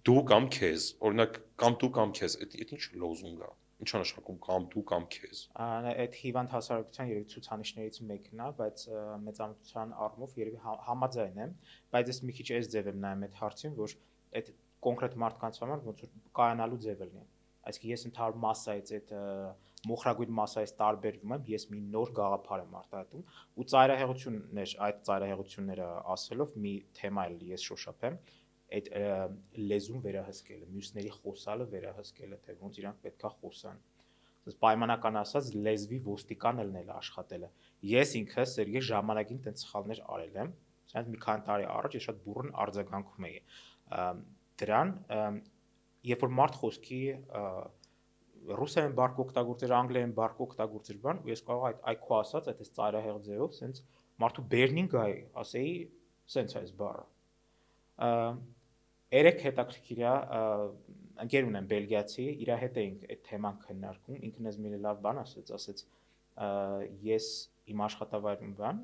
դու կամ քեզ օրինակ կամ դու կամ քեզ այդ ինչ լոզունգ է ինչ է նշանակում կամ դու կամ քեզ այդ հիվանդ հասարակության երևի ցուցանիշներից մեկն է բայց մեծամտության առումով երևի համաձայն եմ բայց ես մի քիչ այս ձև եմ նայում այդ հարցին որ այդ կոնկրետ մարդկանց համար ոնց որ կայանալու ձև լինի այսինքն ես ընդհանուր մասսայից այդ մոխրագույն մասսայից տարբերվում եմ ես մի նոր գաղափար եմ արտահայտում ու ծայրահեղություններ այդ ծայրահեղությունները ասելով մի թեմա էլ ես շոշափեմ այդ լեզուն վերահսկելը մյուսների խոսալը վերահսկելը թե ոնց իրանք պետքա խոսան ասես պայմանական ասած լեզվի ոստիկան ելնել աշխատելը ես ինքս Սերգեյ ժամանակին տենց սխալներ արել եմ ասես մի քանի տարի առաջ ես շատ բուրըն արձագանքում էի դրան երբ որ մարդ խոսքի ռուսերեն բառ օգտագործեր անգլերեն բառ օգտագործեր բան ու ես կարող այդ քո ասած այդ ծայրահեղ ձևով սենց մարդու բերնին գայի ասեի սենց այս բառը երեք հետաքրքիր է ընկեր ունեմ բելգիացի իր հետ էինք այդ թեման քննարկում ինքն էս մի լավ բան ասեց ես իմ աշխատավայրում բան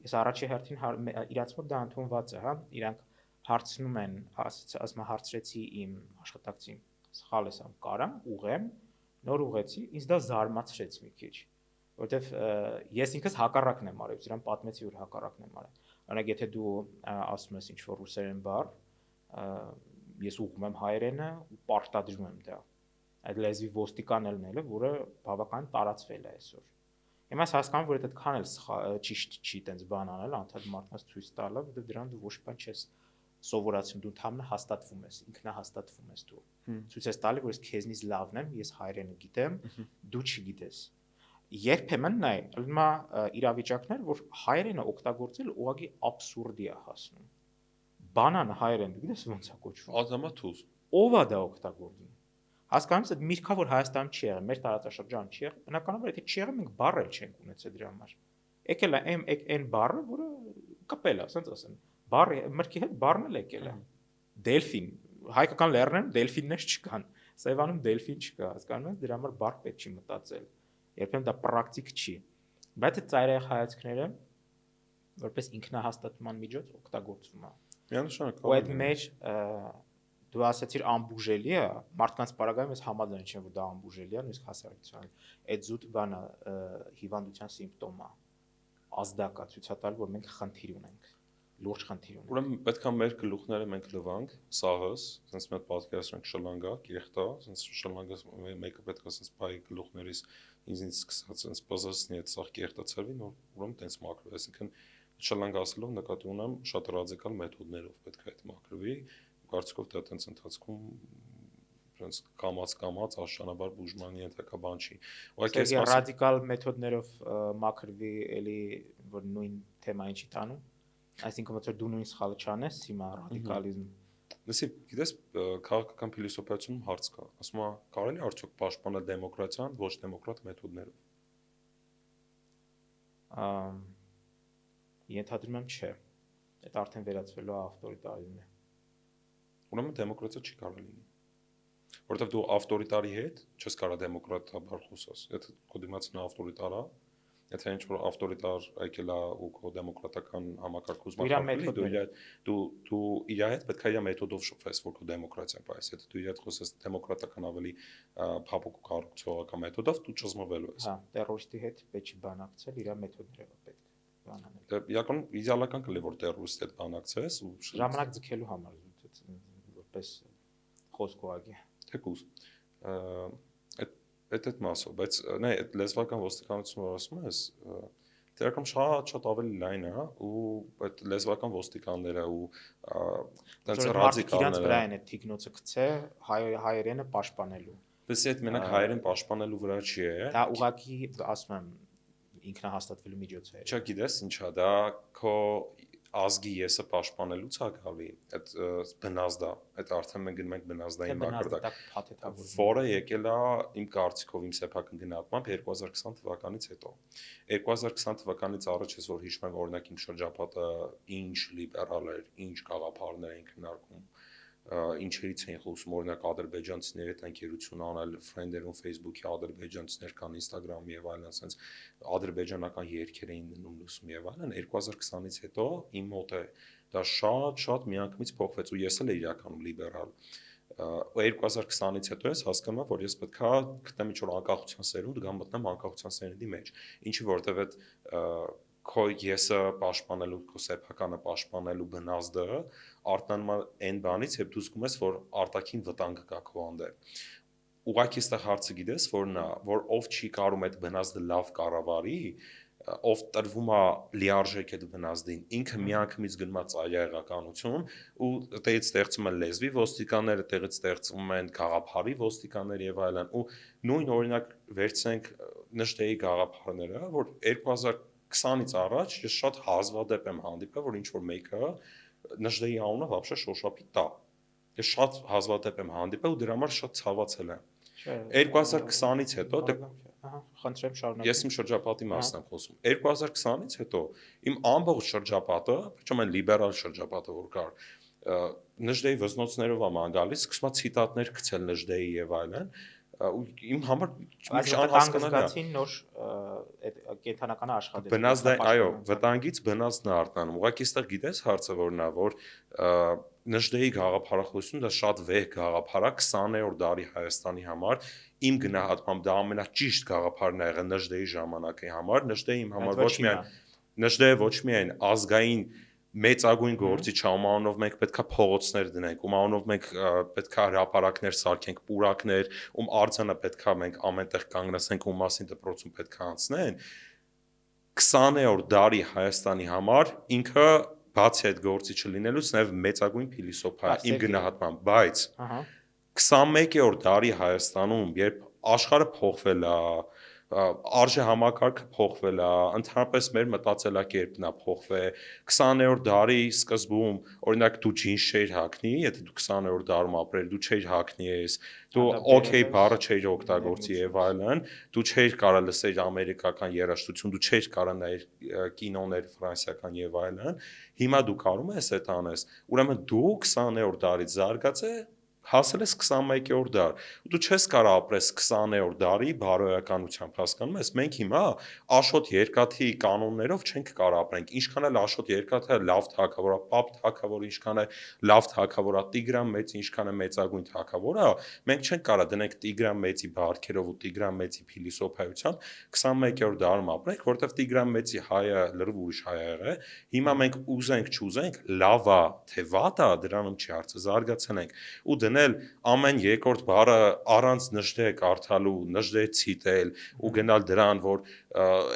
ես առաջի հերթին իրանց մոտ դա ընդունված է, հա, իրանք հարցնում են, ասում հարցրեցի իմ աշխատակցին, սխալ ես ամ կարամ ուղեմ, նոր ուղեցի, ինձ դա զարմացրեց մի քիչ, որտեվ ես ինքս հակառակն եմ արել, իրան պատմեցի, որ հակառակն եմ արել։ Օրինակ, եթե դու ասում ես ինչ-որ ռուսերեն բառ, ես ուղղում եմ հայերենը ու պարտադրում եմ դա։ Այդ լեզվի ոստիկանելն էլ է, որը բավական տարածվել է այսօր։ Հիմա ես հասկանում, որ այդքան էլ ճիշտ չի տենց բան անել, անդադ մարդկանց ցույց տալը, որտեղ դրան դու ոչ բան չես սովորացում, դու ընդհանրապես հաստատվում ես, ինքնահաստատվում ես դու։ Ցույց ես տալի, որ ես քեզնից լավն եմ, ես հայերենը գիտեմ, դու չգիտես։ Երբեմն նայ, ըլմա իրավիճակներ, որ հայերենը օգտագործել ուղղակի աբսուրդի է հասնում։ Բանանը հայերեն, դու գիտես ոնց է կոչվում։ Ադամաթուզ։ Ով է դա օգտագործում։ Հասկանում ես, այդ միրգա որ Հայաստանում չի եղել, մեր տարածաշրջանում չի եղել, բնականաբար եթե չի եղել, մենք բառ էլ չենք ունեցել դրա համար։ Եկել է այն բառը, որը կպել է, ասենց ասեմ։ Բառը մրգի հետ բառն էլ եկել է։ Դելֆին, հայկական լեռներում դելֆիններ չկան։ Սևանում դելֆին չկա, հասկանում ես, դրա համար բառ պետք չի մտածել։ Երբեմն դա պրակտիկ չի։ Բայց այդ ծայրահեղ հայացքները որպես ինքնահաստատման միջոց օգտագործվում է։ Միանշանակ։ Ու այդ մեջ դու ասացիր անբուժելի է, մարդկանց պարագայում ես համաձայն չեմ, որ դա անբուժելի է, նույնիսկ հասարակության այդ զուտ բանը հիվանդության սիմպտոմ է, ազդակ է, ցույց է տալու, որ մենք խնդիր ունենք, լուրջ խնդիր ունենք։ Ուրեմն պետք է մեր գլուխները մենք լվանք, սաղս, sense մի հատ պատկերացրենք շլանգա, կիրախտա, sense շլանգը մեկը պետք է sense բայ գլուխներից ինձ սկսած sense բզզնի այդ սաղ կիրախտա ծրվի, ուրեմն տենց մաքրվի, այսինքն շլանգ ասելով նկատի ունեմ շատ ռադիկալ մեթոդներով պետք է այդ մաքրվի, կարծիքով դա տենց ընթացքում sense կամած աշնանաբար բուժման ենթակա բան չի։ Ուղղակի ռադիկալ մեթոդներով մաքրվի, էլի որ նույն թեմային չի տանում։ Այսինքն ոնց որ դու նույն սխալը չանես, հիմա ռադիկալիզմ։ Լսի, գիտես, քաղաքական փիլիսոփայությունում հարց կա։ Ասում է, կարելի է արդյոք պաշտպանել դեմոկրատիան ոչ դեմոկրատ մեթոդներով։ Ենթադրում եմ չէ։ Այդ արդեն վերածվելու է ավտորիտարիզմի։ Ուրեմն դեմոկրատիա չի կարող լինի։ Որովհետև դու ավտորիտարի հետ չես կարող դեմոկրատաբար խոսես։ Եթե քո դիմացին ավտորիտար է, եթե ինչ-որ ավտորիտար եկել է ու քո դեմոկրատական համակարգը ուզում դու իր հետ պետք է իր մեթոդով շփվես, որ քո դեմոկրատիան պայես։ Եթե դու իր հետ խոսես դեմոկրատական ավելի փափուկ կառուցողական մեթոդով, դու ճզմվելու ես։ Հա, տերորիստի հետ պետք չի բանակցել, իր մեթոդներով պետք բան անել։ Դե իրական իդեալական կլինի, որ տերորիստի հետ բանակցես ու ժամանակ ձգելու համար որպես խոսք ուղղակի։ Թեկուզ այդ մասով, բայց նայ այդ լեզվական ոստիկանությունը որ ասում ես, դերակամ շատ ավելի լայն է ու այդ լեզվական ոստիկանները ու տենց ռադիկալները իրանց վրա են այդ թիկնոցը գցե հայերենը պաշտպանելու։ Բայց այդ մենակ հայերեն պաշտպանելու վրա չի է։ Դա ուղղակի ասում եմ ինքնահաստատվելու միջոց է։ Չէ, գիտես ինչա, դա քո ազգի եսը պաշտպանելուց է գալի, այդ բնազդա, այդ արդեն մենք գնում ենք բնազդային մակարդակ, որը եկել է իմ կարծիքով, իմ սեփական գնահատմամբ 2020 թվականից հետո։ 2020 թվականից առաջ ես որ հիշում եմ օրինակ իմ շրջապատը ինչ լիբերալ էր, ինչ գաղափարներ էին քննարկում, ինչերից էին խոսում, օրինակ ադրբեջանցիների հետ ընկերություն անել, ֆրենդերում Facebook-ի ադրբեջանցիներ կան, Instagram եւ այլն, ասենց ադրբեջանական երգեր էին դնում լուսում եւ այլն, 2020-ից հետո իմ մոտ է դա շատ միանգամից փոխվեց ու ես էլ եմ իրականում լիբերալ։ 2020-ից հետո ես հասկանում եմ, որ ես պետքա գտնեմ ինչ-որ անկախության սերունդ կամ մտնեմ անկախության սերնդի մեջ, ինչի որտեվ այդ քո եսը պաշտպանելու, քո սեփականը պաշտպանելու բնազդը արտանում է այն բանից, երբ դու զգում ես, որ արտաքին վտանգ կա քո հանդեպ։ Ուղղակի այստեղ հարցը գիտես, որն է, որ ով չի կարում այդ բնազդը լավ կառավարի, ով տրվում է լիարժեք այդ բնազդին, ինքը միանգամից գնում է ծայրահեղականություն ու այդտեղից ստեղծում են լեզվի ոստիկանները, այդտեղից ստեղծում են գաղափարի ոստիկաններ եւ այլն ու նույն օրինակ վերցնենք Նժդեի գաղափարները, որ 2020-ից առաջ ես շատ հազվադեպ եմ հանդիպել, որ ինչ որ մեկը Նժդեի անունը вообще շոշափի տա։ Ես շատ հազվադեպ եմ հանդիպել ու դրա համար շատ ցավացել եմ։ 2020-ից հետո խնդրեմ շարունակեմ։ Ես իմ շրջապատի մասն եմ խոսում։ 2020-ից հետո իմ ամբողջ շրջապատը, причем այն լիբերալ շրջապատը որ կար, Նժդեի վզնոցներով է ման գալիս, սկսում է ցիտատներ գցել Նժդեի եւ այլն, Իմ համար Այս անհասկանալի նոր այդ կենթանականը աշխատել։ Բնազդային, այո, վտանգից բնազդն է արթնանում։ Ուղղակի այստեղ գիտես հարցը որն է, որ Նժդեի գաղափարախոսությունը դա շատ վեհ գաղափար է 20-րդ դարի Հայաստանի համար։ Իմ գնահատմամբ դա ամենաճիշտ գաղափարն է եղել Նժդեի ժամանակի համար։ Նժդեի իմ համար Նժդեը ոչ միայն ազգային մեծագույն գործիչ է, ում անունով մենք պետքա փողոցներ դնենք, ում անունով մենք պետքա հրապարակներ սարքենք, պուրակներ, ում արձանը պետքա մենք ամենտեղ կանգնեցնենք, ում մասին դպրոցում պետքա անցնեն։ 20-րդ դարի Հայաստանի համար ինքը բացի այդ գործիչը լինելուց նաև մեծագույն փիլիսոփա է իմ գնահատմամբ, բայց 21-րդ դարի Հայաստանում, երբ աշխարհը փոխվել է, արժե համակարգը փոխվել է, ընդհանրապես մեր մտածելակերպն է փոխվել։ 20-րդ դարի սկզբում, օրինակ դու ջինս չէիր հագնի, եթե դու 20-րդ դարում ապրել, դու չէիր հագնի ես, դու օքեյ բառը չէիր օգտագործի եւ այլն, դու չէիր կարող լսել ամերիկական երաժշտություն, դու չէիր կարող նայել կինոներ ֆրանսիական եւ այլն։ Հիմա դու կարող ես այդ անես։ Ուրեմն դու 20-րդ դարից զարգացել հասել ես 21-րդ դար, ու դու չես կարող ապրես 20-րդ դարի բարոյականությամբ, հասկանում ես, մենք հիմա Աշոտ Երկաթի կանոններով չենք կարող ապրենք, ինչքան էլ Աշոտ Երկաթը լավ թագավոր է, Պապ թագավոր, ինչքան է լավ թագավոր է, Տիգրան Մեծը ինչքան է մեծագույն թագավոր է, մենք չենք կարող դնենք Տիգրան Մեծի բարքերով ու Տիգրան Մեծի փիլիսոփայությամբ 21-րդ դարում ապրենք, որովհետև Տիգրան Մեծի հայը լրիվ ուրիշ հայ է եղել, հիմա մենք ուզենք չուզենք, լավ է թե վատ է, դրանում չի հարցը, զարգացել ենք ու դնել ամեն երկրորդ բառը առանց Նժդե կարդալու, Նժդե ցիտել ու գնալ դրան, որ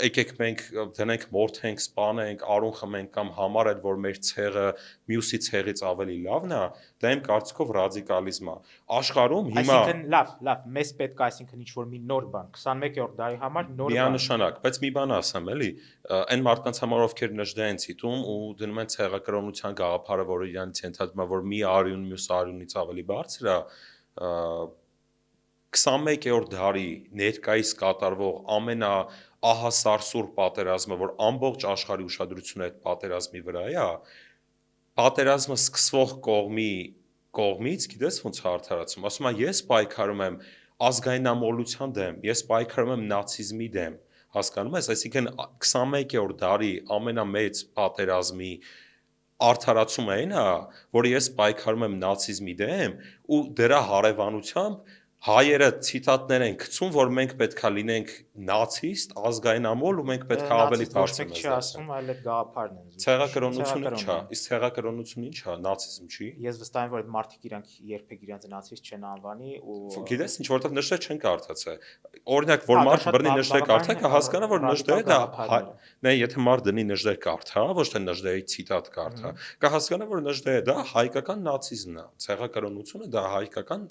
եկեք մենք դնենք մորթենք, սպանենք, արուն խմենք կամ համարել, որ մեր ցեղը մյուսի ցեղից ավելի լավն է, դա իմ կարծիքով ռադիկալիզմ է։ Աշխարհում հիմա Այսինքն լավ, մեզ պետք է այսինքն ինչ-որ մի նոր բան, 21-րդ դարի համար նոր բան։ Միանշանակ, բայց մի բան ասեմ, էլի, այն մարդկանց համար ովքեր Նժդե են ցիտում ու դնում են ցեղակրոնության գաղափարը, որը իրանից ենթադրում է, որ մի արյուն մյուս արյունից ավելի բարձր է, 21-րդ դարի ներկայիս կատարվող ամենաահասարսուռ պատերազմը, որ ամբողջ աշխարհի ուշադրությունը այդ պատերազմի վրա է, պատերազմը սկսվող կողմից, գիտես ոնց հարթարացում, ասում է ես պայքարում եմ ազգայնամոլության դեմ, ես պայքարում եմ նացիզմի դեմ, հասկանում ես, այսինքն 21-րդ դարի ամենամեծ պատերազմի արդարացումը այն է, որ ես պայքարում եմ նացիզմի դեմ ու դրա հարևանությամբ հայերը ցիտատներ են գցում, որ մենք պետքա լինենք նացիստ, ազգայնամոլ ու մենք պետքա ավելի բարձր մեզ չի ասում, այլ այդ գաղափարն են զուտ։ Ցեղակրոնությունը չէ, իսկ ցեղակրոնությունը ի՞նչ է, նացիզմ չի։ Ես վստահ եմ, որ այդ մարդիկ իրանք երբեք իրանք նացիստ չեն անվանի ու գիտես ինչ, որովհետև Նժդե չեն կարդացել։ Օրինակ, որ մարդ բռնի Նժդե կարդա, կհասկանա, որ Նժդեը դա նայ, եթե մարդ դնի Նժդե կարդա, ոչ թե Նժդեի ցիտատ կարդա, կհասկանա, որ Նժդեը դա հայկական նացիզմն է։ Ցեղակրոնությունը դա հայկական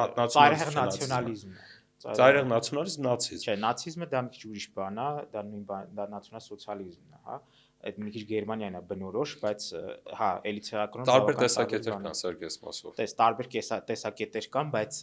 նացիոնալիզմն է։ Ծայրահեղ նացիոնալիզմ, նացիզմ։ Չէ, նացիզմը դա մի քիչ ուրիշ բան է, դա նույն բան, դա նացիոնալ-սոցիալիզմն է, հա։ Այդ մի քիչ Գերմանիան է բնորոշ, բայց հա, էլի ցեղակրոն տարբեր տեսակետեր կան Սերգեյ Սմոսով։ Տես տարբեր տեսակետեր կան, բայց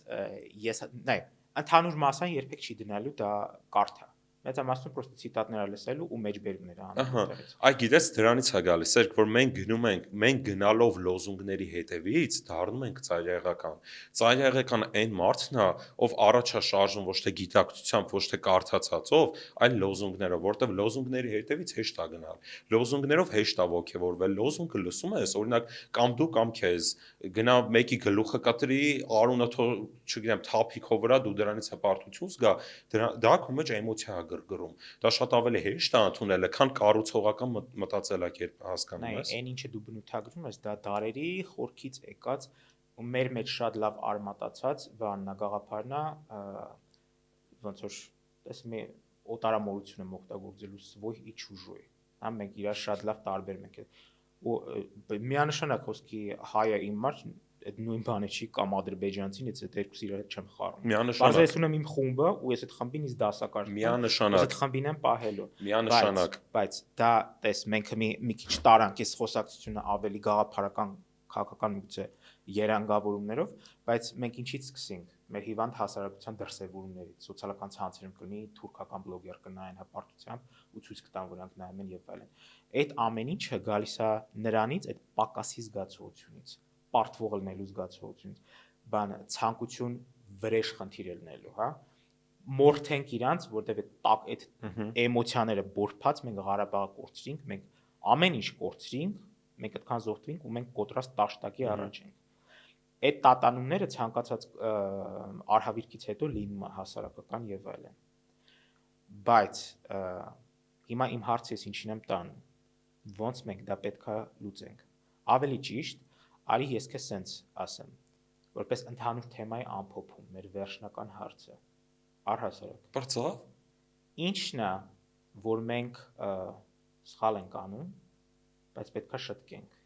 ես նայ, ընդհանուր մասան երբեք չի դնալու դա կարդա։ Մեծամասնություն պրոստը ցիտատներ է լսելու ու մեջբերումներ անում։ Այ գիտես դրանից է գալիս, Սերգ, որ մենք գնում ենք, մենք գնալով լոզունգների հետևից դառնում ենք ծայրահեղական։ Ծայրահեղական այն մարդն է, ով առաջ է շարժում ոչ թե գիտակցությամբ, ոչ թե կարդացածով, այլ լոզունգներով, որտեղ լոզունգների հետևից հեշտ է գնալ։ Լոզունգներով հեշտ է ոգևորվել, լոզունգը լսում ես, օրինակ կամ դու կամ քեզ գնա մեկի գլուխը կտրի, արունը չգիտեմ, թափիկով վրա դու դրանից հպարտություն զգա, դա քո մեջ էմոցիա է գրգռում։ Դա շատ ավելի հեշտ է ընդունելը, քան կառուցողական մտածելակերպ, հասկանում ես։ Այն ինչը դու բնութագրում ես, դա դարերի խորքից եկած ու մեր մեջ շատ լավ արմատացած բանն է, գաղափարն է, ոնց որ տեսնում ես օտարամոլությունը օգտագործելու свой и чужой։ Հա մենք իրար շատ լավ տարբերում ենք ու միանշանակ խոսքի հայը իմ մարդ այդ նույն բանը չի կամ ադրբեջանցին, ես այդ երկուսը իրար հետ չեմ խառնում։ Միանշանակ։ Բայց ես ունեմ իմ խումբը ու ես այդ խմբին ինձ դասակարգ եմ։ Միանշանակ։ Ես այդ խմբին եմ պահելու։ Միանշանակ։ Բայց դա տես մենք մի քիչ տարանք այս խոսակցությունը ավելի գաղափարական քաղաքական միգուցե երանգավորումներով, բայց մենք ինչից սկսենք։ Մեր հիվանդ հասարակության դրսևորումներից, սոցիալական ցանցերում կլինի թուրքական բլոգեր կնայեն հպարտությամբ ու ցույց կտան, որ նրանք նայում են եւ այլն։ Այդ ամեն ինչը գալիս է նրանից, այդ պակասի զգացողությունից, պարտվող լինելու զգացողությունից, բանը ցանկություն վրեժ խնդիր լինելու, հա։ Մորթենք իրանց, որտեվ այդ էմոցիաները բորբած մենք Ղարաբաղը կորցրինք, մենք ամեն ինչ կորցրինք, մենք այդքան զոհվինք ու մենք կոտրած տաշտակի առաջ ենք։ Այդ տատանումները ցանկացած արհավիրքից հետո լինում է հասարակական եւ այլն։ Բայց հիմա իմ հարցը ես ինչին եմ տանում, ոնց մենք դա պետքա լուծենք։ Ավելի ճիշտ, արի ես քեզ սենց ասեմ, որպես ընդհանուր թեմայի ամփոփում, մեր վերջնական հարցը։ Առհասարակ։ Բարձավ։ Ինչն է, որ մենք սխալ ենք անում, բայց պետքա շտկենք։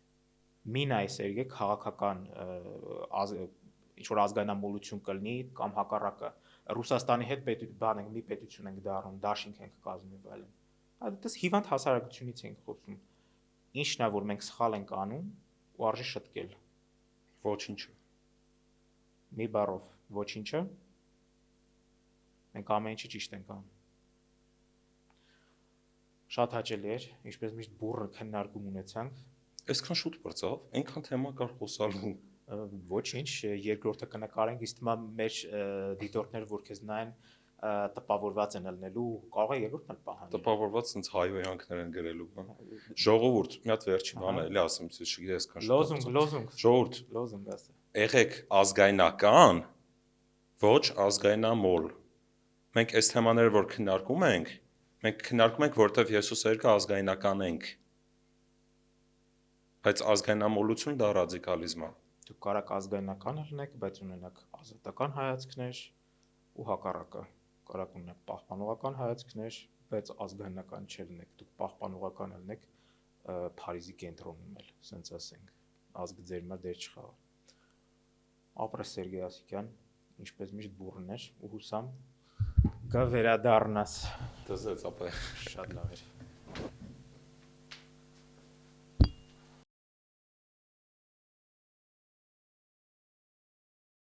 Մի նայ Սերգեյ քաղաքական ինչ որ ազգանամոլություն կլինի կամ հակառակը Ռուսաստանի հետ բան ենք, մի պետություն ենք դառնում, դաշինք ենք կազմում այլն։ Այդպես հիվանդ հասարակությունից ենք խոսում։ Ինչն է, որ մենք սխալ ենք անում ու արժի շտկել։ Ոչինչը։ Մի բառով, ոչինչը։ Մենք ամեն ինչը ճիշտ ենք անում։ Շատ հաճելի էր, ինչպես միշտ բուրը քննարկում ունեցանք։ Այսքան շուտ բարձավ, այնքան թեմա կար խոսալու։ Ոչինչ, երկրորդը կնկարենք, իսկ հիմա մեր դիտորդները, որ քեզ նայեն, տպավորված են ելնելու, կարող է երկրորդն էլ պահանջել։ Տպավորված ինձ հայոյանքներ են գրելու, բան։ Ժողովուրդ, մի հատ վերջին բանը էլի ասեմ, չգիտես այսքան շուտ։ Լոզունգ։ Ժողովուրդ, Լոզունգ ասա։ եղեք ազգայնական, ոչ ազգայնամոլ։ Մենք այս թեմաները որ քննարկում ենք, մենք քննարկում ենք, որտեվ ես ու Սերգը ազգայնական ենք։ Բայց ազգայնամոլություն դա ռադիկալիզմ է։ Դուք կարաք ազգայնական լինեք, բայց ունենաք ազատական հայացքներ ու հակառակը։ Կարաք ունենաք պահպանողական հայացքներ, բայց ազգայնական չլինեք։ Դուք պահպանողական լինեք Փարիզի կենտրոնում էլ, ասենց ասենք, ազգը ձեր մոտ դեր չխաղա։ Ապրես Սերգեյ Ասիկյան, ինչպես միշտ բուրըն էր ու հուսամ կվերադառնաս։ Դզեց ապա։ Շատ լավ էր։